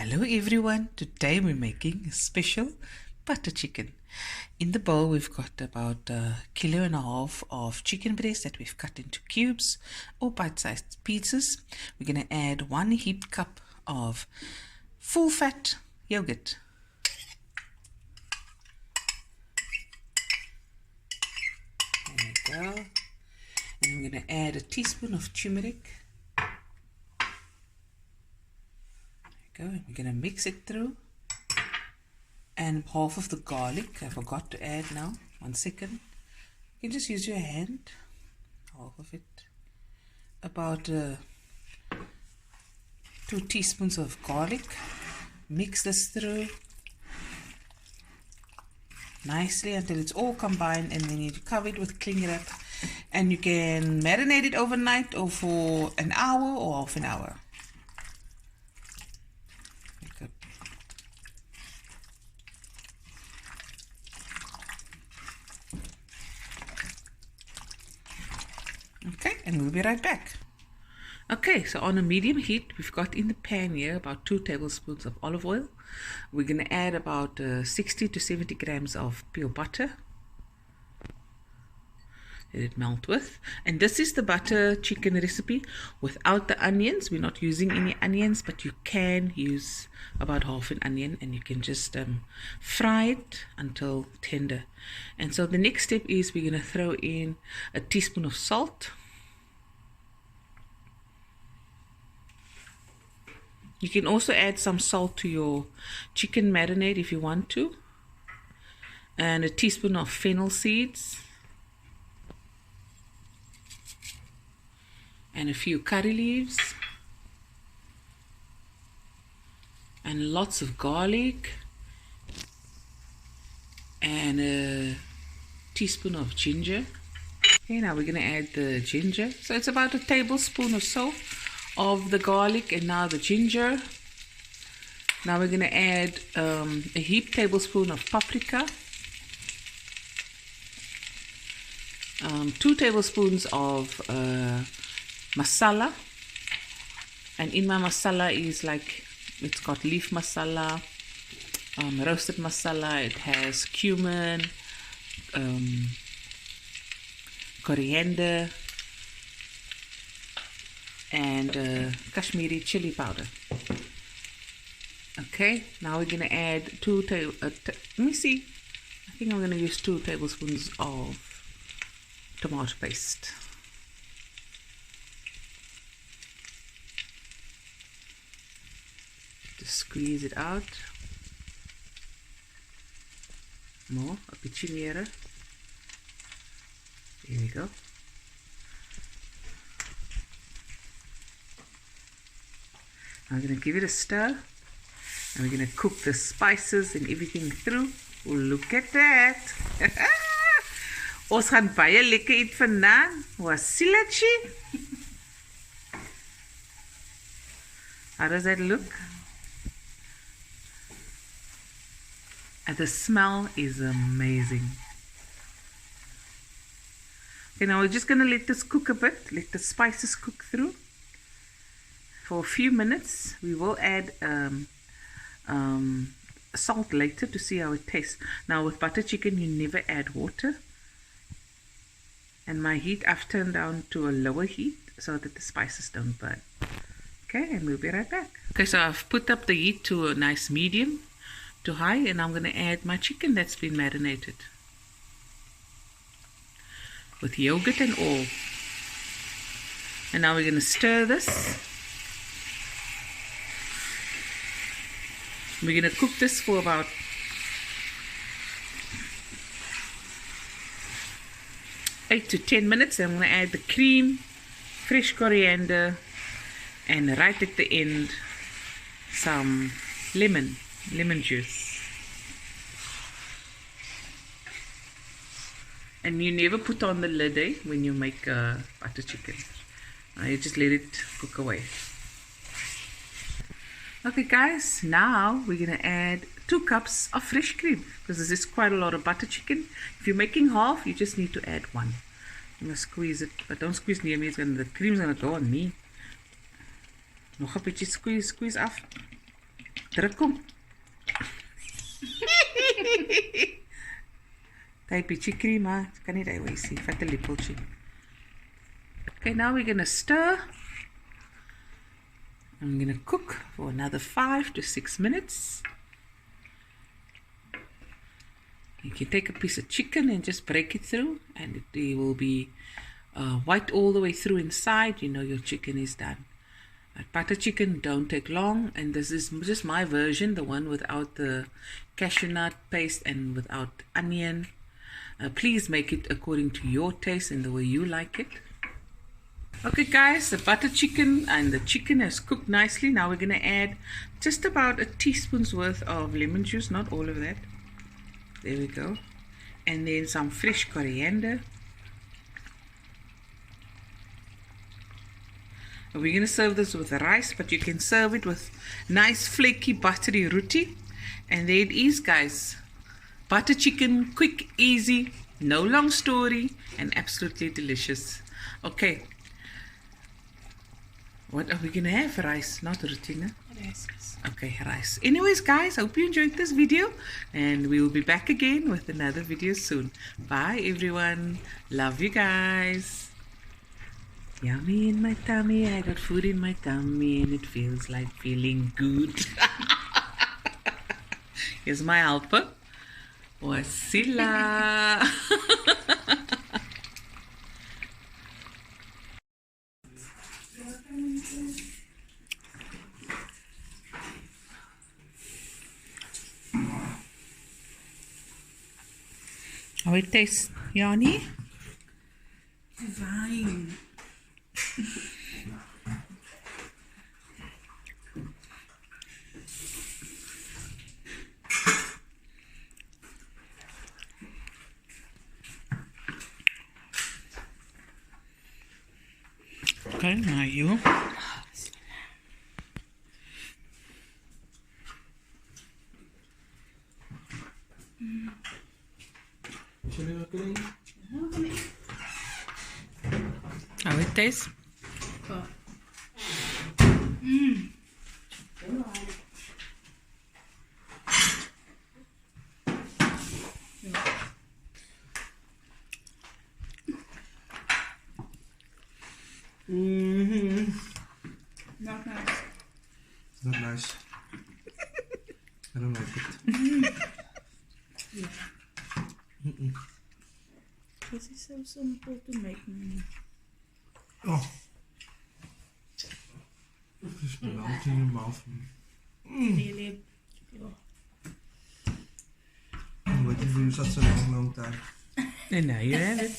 Hello everyone, today we're making a special butter chicken. In the bowl we've got about 1.5 kilos of chicken breast that we've cut into cubes or bite-sized pieces. We're going to add 1 heaped cup of full fat yogurt. There we go. And we're going to add a teaspoon of turmeric. We're going to mix it through, and half of the garlic I forgot to add now. 1 second. You can just use your hand, half of it, about 2 teaspoons of garlic. Mix this through nicely until it's all combined, and then you cover it with cling wrap, and you can marinate it overnight or for an hour or half an hour. Okay, and we'll be right back. Okay, so on a medium heat, we've got in the pan here about 2 tablespoons of olive oil. We're going to add about 60 to 70 grams of pure butter. Let it melt with. And this is the butter chicken recipe without the onions. We're not using any onions, but you can use about half an onion, and you can just fry it until tender. And so the next step is we're going to throw in a teaspoon of salt. You can also add some salt to your chicken marinade if you want to. And a teaspoon of fennel seeds. And a few curry leaves. And lots of garlic. And a teaspoon of ginger. Okay, now we're going to add the ginger. So it's about a tablespoon or so of the garlic, and now the ginger. Now we're going to add a heaped tablespoon of paprika, 2 tablespoons of masala, and in my masala is like, it's got leaf masala, roasted masala, it has cumin, coriander, and Kashmiri chili powder. Okay, now we're going to add let me see, I think I'm going to use 2 tablespoons of tomato paste. Just squeeze it out. More, a bit nearer. Here we go. I'm going to give it a stir, and we're going to cook the spices and everything through. Oh, look at that. Ons gaan baie lekker eet vandaan. Wasilachi. How does that look? And the smell is amazing. Okay, now we're just going to let this cook a bit. Let the spices cook through. For a few minutes. We will add salt later to see how it tastes. Now with butter chicken you never add water, and my heat I've turned down to a lower heat so that the spices don't burn. Okay, and we'll be right back. Okay, so I've put up the heat to a nice medium to high, and I'm going to add my chicken that's been marinated with yogurt and all. And now we're going to stir this. We're going to cook this for about 8 to 10 minutes. I'm going to add the cream, fresh coriander, and right at the end some lemon juice. And you never put on the lid when you make butter chicken. You just let it cook away. Okay guys, now we're going to add 2 cups of fresh cream, because this is quite a lot of butter chicken. If you're making half, you just need to add 1. I'm going to squeeze it, but don't squeeze near me, the cream's going to go on me. Nog een beetje squeeze af. Druk hom. Daai bietjie cream, maar kan nie daai wees nie. Vat 'n lepeltjie. Okay, now we're going to stir. I'm going to cook for another 5 to 6 minutes. You can take a piece of chicken and just break it through, and it will be white all the way through inside. You know your chicken is done. Butter chicken don't take long, and this is just my version, the one without the cashew nut paste and without onion. Please make it according to your taste and the way you like it. Okay guys, the butter chicken and the chicken has cooked nicely. Now we're going to add just about a teaspoon's worth of lemon juice, not all of that. There we go. And then some fresh coriander. We're going to serve this with rice, but you can serve it with nice flaky buttery roti. And there it is guys. Butter chicken, quick, easy, no long story, and absolutely delicious. Okay. What are we going to have? Rice, not roti, no? Rice. Okay, rice. Anyways guys, hope you enjoyed this video, and we will be back again with another video soon. Bye everyone. Love you guys. Yummy in my tummy. I got food in my tummy and it feels like feeling good. Here's my helper. Wasila. How it tastes, Yanni? Divine. Okay, now you. How it tastes? Not nice. It's not nice. I don't like it. This is so simple to make. Oh. It's melting in your mouth. Really. I'm waiting for you such a long time. And now you have it.